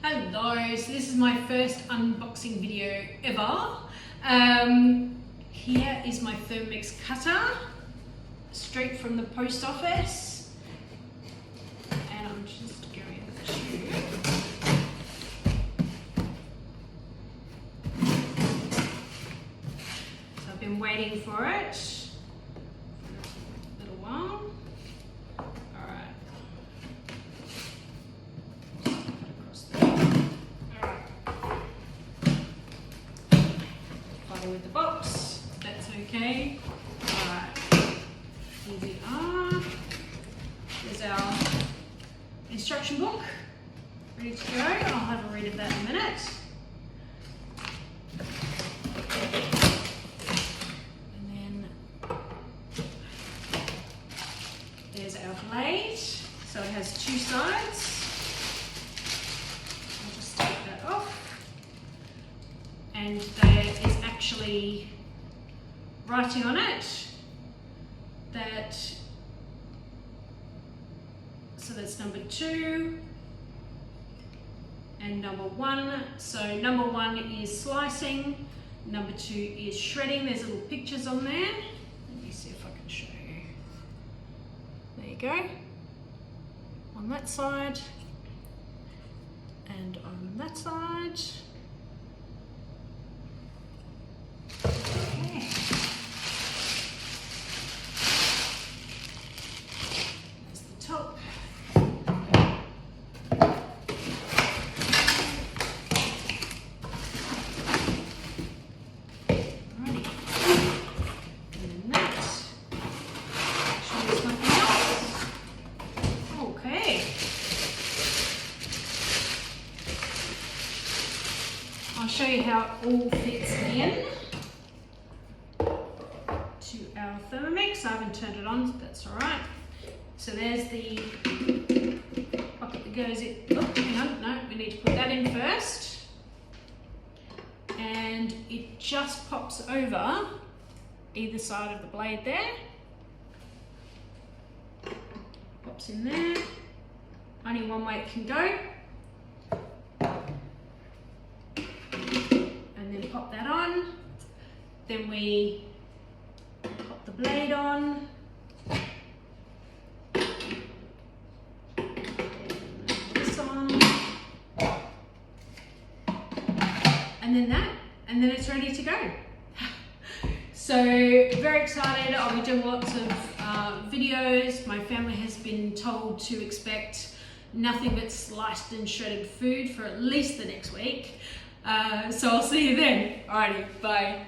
Hello, so this is my first unboxing video ever. Here is my Thermomix cutter, straight from the post office. And I'm just going to... So I've been waiting for it for a little while. With the box, that's okay. Alright, here we are. There's our instruction book, ready to go. I'll have a read of that in a minute. And then there's our blade. So it has two sides. I'll just take that off. And there is actually writing on it that, so that's number 2 and number 1. So number 1 is slicing, number 2 is shredding. There's little pictures on there. Let me see if I can show you. There you go. On that side and on that side. I'll show you how it all fits in to our Thermomix. I haven't turned it on, but that's all right. So there's the bucket that goes in. Oh, hang on, no, we need to put that in first. And it just pops over either side of the blade there. Pops in there. Only one way it can go. Pop that on, then we pop the blade on, this on, and then that, and then it's ready to go. So very excited. I'll be doing lots of videos. My family has been told to expect nothing but sliced and shredded food for at least the next week. So I'll see you then. Alrighty, bye.